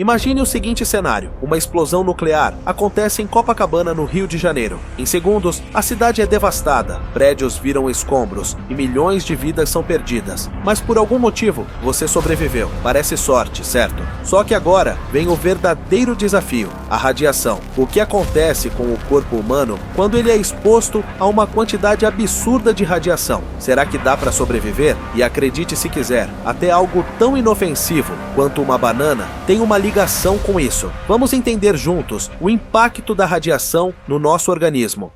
Imagine o seguinte cenário: uma explosão nuclear acontece em Copacabana, no Rio de Janeiro. Em segundos, a cidade é devastada, prédios viram escombros e milhões de vidas são perdidas. Mas por algum motivo, você sobreviveu. Parece sorte, certo? Só que agora vem o verdadeiro desafio: a radiação. O que acontece com o corpo humano quando ele é exposto a uma quantidade absurda de radiação? Será que dá para sobreviver? E acredite se quiser, até algo tão inofensivo quanto uma banana tem uma ligação com isso. Vamos entender juntos o impacto da radiação no nosso organismo.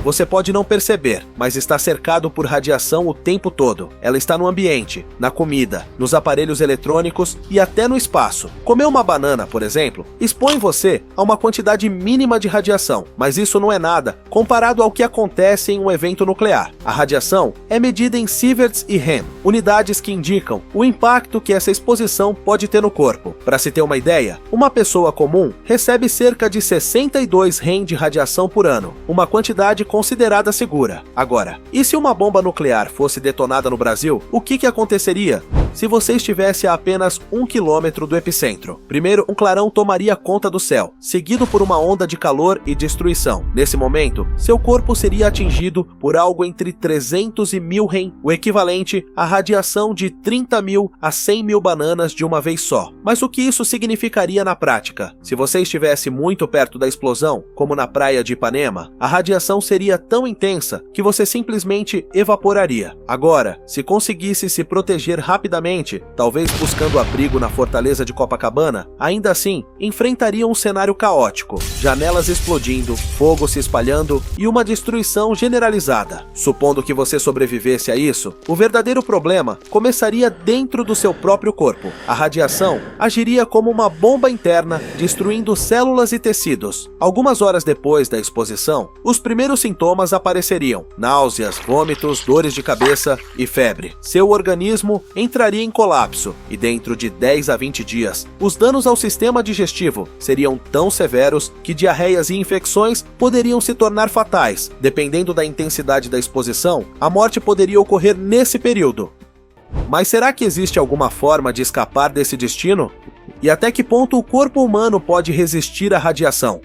Você pode não perceber, mas está cercado por radiação o tempo todo. Ela está no ambiente, na comida, nos aparelhos eletrônicos e até no espaço. Comer uma banana, por exemplo, expõe você a uma quantidade mínima de radiação, mas isso não é nada comparado ao que acontece em um evento nuclear. A radiação é medida em sieverts e Rem, unidades que indicam o impacto que essa exposição pode ter no corpo. Para se ter uma ideia, uma pessoa comum recebe cerca de 62 Rem de radiação por ano, uma quantidade considerada segura. Agora, e se uma bomba nuclear fosse detonada no Brasil, o que aconteceria? Se você estivesse a apenas 1 quilômetro do epicentro, primeiro um clarão tomaria conta do céu, seguido por uma onda de calor e destruição. Nesse momento, seu corpo seria atingido por algo entre 300 e 1000 Rem, o equivalente à radiação de 30.000 a 100.000 bananas de uma vez só. Mas o que isso significaria na prática? Se você estivesse muito perto da explosão, como na praia de Ipanema, a radiação seria tão intensa que você simplesmente evaporaria. Agora, se conseguisse se proteger rapidamente, talvez buscando abrigo na fortaleza de Copacabana, ainda assim, enfrentaria um cenário caótico, janelas explodindo, fogo se espalhando e uma destruição generalizada. Supondo que você sobrevivesse a isso, o verdadeiro problema começaria dentro do seu próprio corpo. A radiação agiria como uma bomba interna, destruindo células e tecidos. Algumas horas depois da exposição, os primeiros sintomas apareceriam: náuseas, vômitos, dores de cabeça e febre. Seu organismo entraria em colapso e dentro de 10 a 20 dias, os danos ao sistema digestivo seriam tão severos que diarreias e infecções poderiam se tornar fatais. Dependendo da intensidade da exposição, a morte poderia ocorrer nesse período. Mas será que existe alguma forma de escapar desse destino? E até que ponto o corpo humano pode resistir à radiação?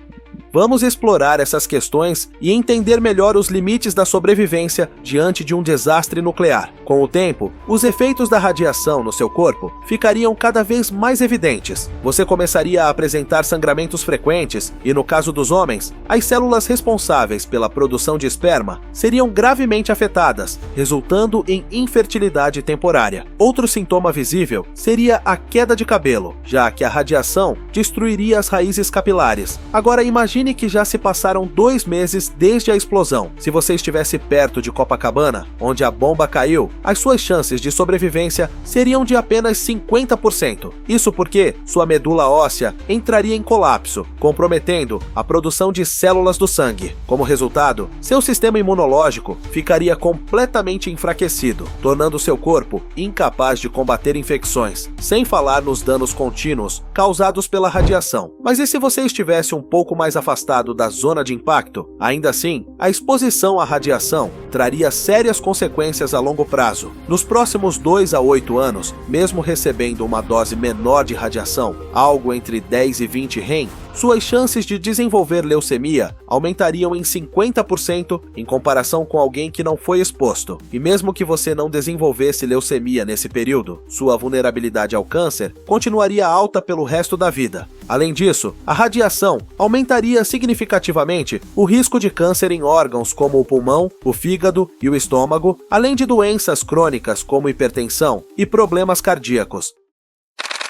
Vamos explorar essas questões e entender melhor os limites da sobrevivência diante de um desastre nuclear. Com o tempo, os efeitos da radiação no seu corpo ficariam cada vez mais evidentes. Você começaria a apresentar sangramentos frequentes e, no caso dos homens, as células responsáveis pela produção de esperma seriam gravemente afetadas, resultando em infertilidade temporária. Outro sintoma visível seria a queda de cabelo, já que a radiação destruiria as raízes capilares. Agora imagine que já se passaram 2 meses desde a explosão. Se você estivesse perto de Copacabana, onde a bomba caiu, as suas chances de sobrevivência seriam de apenas 50%. Isso porque sua medula óssea entraria em colapso, comprometendo a produção de células do sangue. Como resultado, seu sistema imunológico ficaria completamente enfraquecido, tornando seu corpo incapaz de combater infecções, sem falar nos danos contínuos causados pela radiação. Mas e se você estivesse um pouco mais afastado da zona de impacto? Ainda assim, a exposição à radiação traria sérias consequências a longo prazo. Nos próximos 2 a 8 anos, mesmo recebendo uma dose menor de radiação, algo entre 10 e 20 Rem, suas chances de desenvolver leucemia aumentariam em 50% em comparação com alguém que não foi exposto. E mesmo que você não desenvolvesse leucemia nesse período, sua vulnerabilidade ao câncer continuaria alta pelo resto da vida. Além disso, a radiação aumentaria significativamente o risco de câncer em órgãos como o pulmão, o fígado e o estômago, além de doenças crônicas como hipertensão e problemas cardíacos.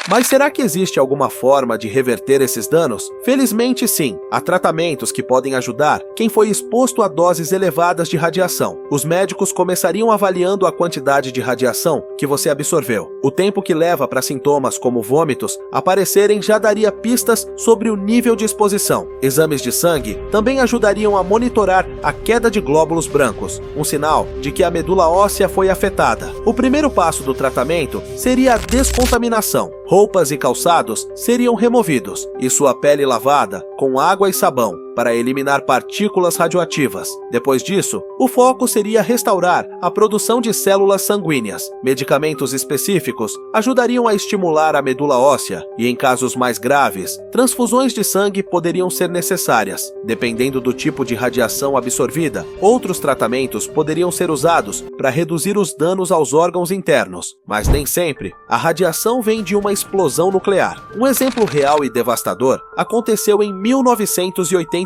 Mas será que existe alguma forma de reverter esses danos? Felizmente sim, há tratamentos que podem ajudar quem foi exposto a doses elevadas de radiação. Os médicos começariam avaliando a quantidade de radiação que você absorveu. O tempo que leva para sintomas como vômitos aparecerem já daria pistas sobre o nível de exposição. Exames de sangue também ajudariam a monitorar a queda de glóbulos brancos, um sinal de que a medula óssea foi afetada. O primeiro passo do tratamento seria a descontaminação. Roupas e calçados seriam removidos e sua pele lavada com com água e sabão para eliminar partículas radioativas. Depois disso, o foco seria restaurar a produção de células sanguíneas. Medicamentos específicos ajudariam a estimular a medula óssea e, em casos mais graves, transfusões de sangue poderiam ser necessárias. Dependendo do tipo de radiação absorvida, outros tratamentos poderiam ser usados para reduzir os danos aos órgãos internos. Mas nem sempre a radiação vem de uma explosão nuclear. Um exemplo real e devastador aconteceu em 1986,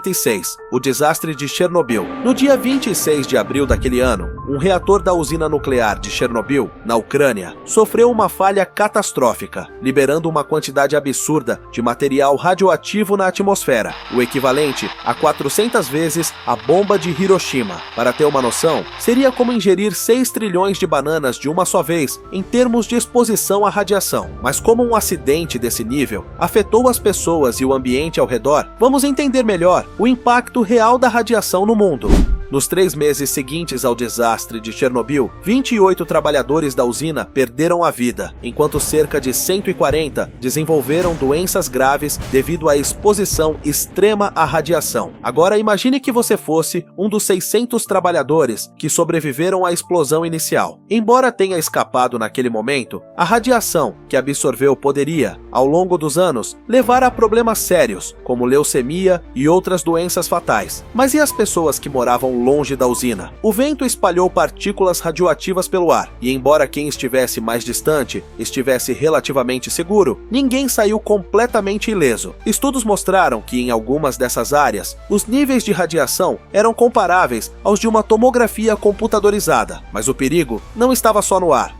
o desastre de Chernobyl. No dia 26 de abril daquele ano, um reator da usina nuclear de Chernobyl, na Ucrânia, sofreu uma falha catastrófica, liberando uma quantidade absurda de material radioativo na atmosfera, o equivalente a 400 vezes a bomba de Hiroshima. Para ter uma noção, seria como ingerir 6 trilhões de bananas de uma só vez em termos de exposição à radiação. Mas como um acidente desse nível afetou as pessoas e o ambiente ao redor, vamos entender melhor o impacto real da radiação no mundo. Nos 3 meses seguintes ao desastre de Chernobyl, 28 trabalhadores da usina perderam a vida, enquanto cerca de 140 desenvolveram doenças graves devido à exposição extrema à radiação. Agora imagine que você fosse um dos 600 trabalhadores que sobreviveram à explosão inicial. Embora tenha escapado naquele momento, a radiação que absorveu poderia, ao longo dos anos, levar a problemas sérios, como leucemia e outras doenças fatais. Mas e as pessoas que moravam longe da usina? O vento espalhou partículas radioativas pelo ar, e embora quem estivesse mais distante estivesse relativamente seguro, ninguém saiu completamente ileso. Estudos mostraram que em algumas dessas áreas, os níveis de radiação eram comparáveis aos de uma tomografia computadorizada, mas o perigo não estava só no ar.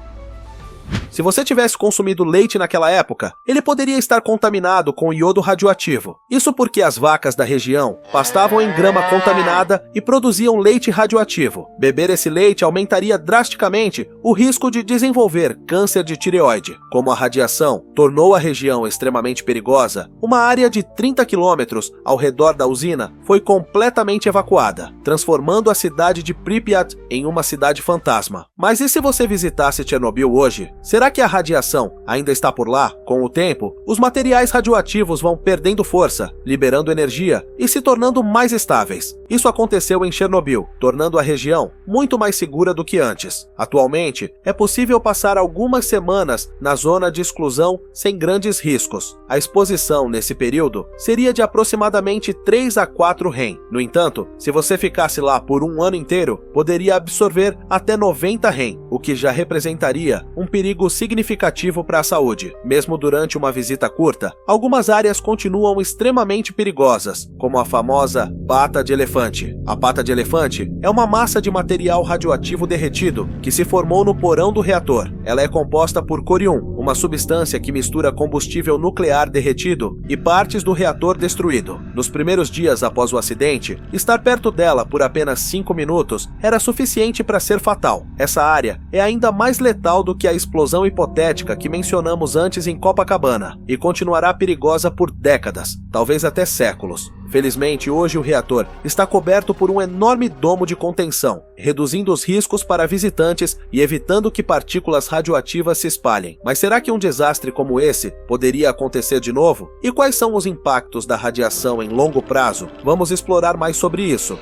Se você tivesse consumido leite naquela época, ele poderia estar contaminado com iodo radioativo. Isso porque as vacas da região pastavam em grama contaminada e produziam leite radioativo. Beber esse leite aumentaria drasticamente o risco de desenvolver câncer de tireoide. Como a radiação tornou a região extremamente perigosa, uma área de 30 quilômetros ao redor da usina foi completamente evacuada, transformando a cidade de Pripyat em uma cidade fantasma. Mas e se você visitasse Chernobyl hoje? Será que a radiação ainda está por lá? Com o tempo, os materiais radioativos vão perdendo força, liberando energia e se tornando mais estáveis. Isso aconteceu em Chernobyl, tornando a região muito mais segura do que antes. Atualmente, é possível passar algumas semanas na zona de exclusão sem grandes riscos. A exposição nesse período seria de aproximadamente 3 a 4 REM. No entanto, se você ficasse lá por um ano inteiro, poderia absorver até 90 REM, o que já representaria um perigo significativo para a saúde. Mesmo durante uma visita curta, algumas áreas continuam extremamente perigosas, como a famosa pata de elefante. A pata de elefante é uma massa de material radioativo derretido que se formou no porão do reator. Ela é composta por corium, uma substância que mistura combustível nuclear derretido e partes do reator destruído. Nos primeiros dias após o acidente, estar perto dela por apenas 5 minutos era suficiente para ser fatal. Essa área é ainda mais letal do que a explosão hipotética que mencionamos antes em Copacabana e continuará perigosa por décadas, talvez até séculos. Felizmente, hoje o reator está coberto por um enorme domo de contenção, reduzindo os riscos para visitantes e evitando que partículas radioativas se espalhem. Mas será que um desastre como esse poderia acontecer de novo? E quais são os impactos da radiação em longo prazo? Vamos explorar mais sobre isso.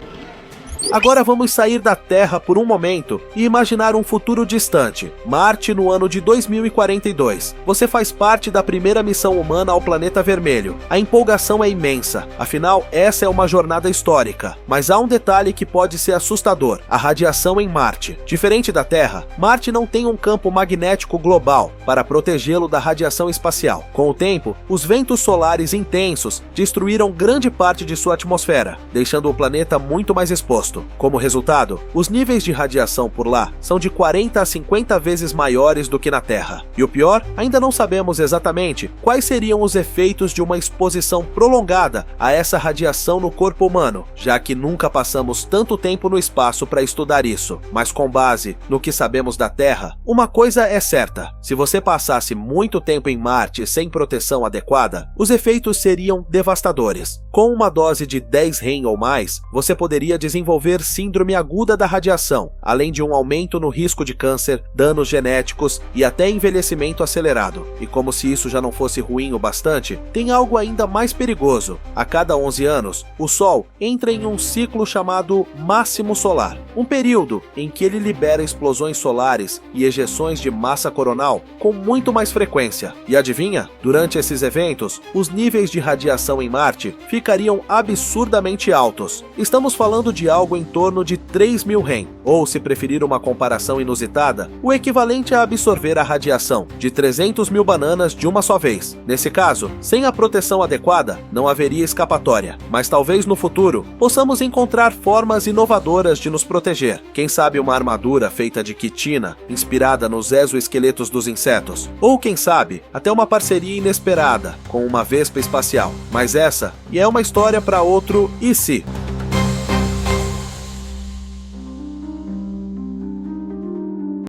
Agora vamos sair da Terra por um momento e imaginar um futuro distante. Marte no ano de 2042. Você faz parte da primeira missão humana ao planeta vermelho. A empolgação é imensa, afinal essa é uma jornada histórica. Mas há um detalhe que pode ser assustador: a radiação em Marte. Diferente da Terra, Marte não tem um campo magnético global para protegê-lo da radiação espacial. Com o tempo, os ventos solares intensos destruíram grande parte de sua atmosfera, deixando o planeta muito mais exposto. Como resultado, os níveis de radiação por lá são de 40 a 50 vezes maiores do que na Terra. E o pior, ainda não sabemos exatamente quais seriam os efeitos de uma exposição prolongada a essa radiação no corpo humano, já que nunca passamos tanto tempo no espaço para estudar isso. Mas com base no que sabemos da Terra, uma coisa é certa: se você passasse muito tempo em Marte sem proteção adequada, os efeitos seriam devastadores. Com uma dose de 10 REM ou mais, você poderia desenvolver desenvolver síndrome aguda da radiação, além de um aumento no risco de câncer, danos genéticos e até envelhecimento acelerado. E como se isso já não fosse ruim o bastante, tem algo ainda mais perigoso. A cada 11 anos, o Sol entra em um ciclo chamado máximo solar, um período em que ele libera explosões solares e ejeções de massa coronal com muito mais frequência. E adivinha? Durante esses eventos, os níveis de radiação em Marte ficariam absurdamente altos. Estamos falando de algo em torno de 3.000 Rem, ou se preferir uma comparação inusitada, o equivalente a absorver a radiação de 300.000 bananas de uma só vez. Nesse caso, sem a proteção adequada, não haveria escapatória, mas talvez no futuro possamos encontrar formas inovadoras de nos proteger. Quem sabe uma armadura feita de quitina, inspirada nos exoesqueletos dos insetos, ou quem sabe, até uma parceria inesperada com uma vespa espacial. Mas essa é uma história para outro e se.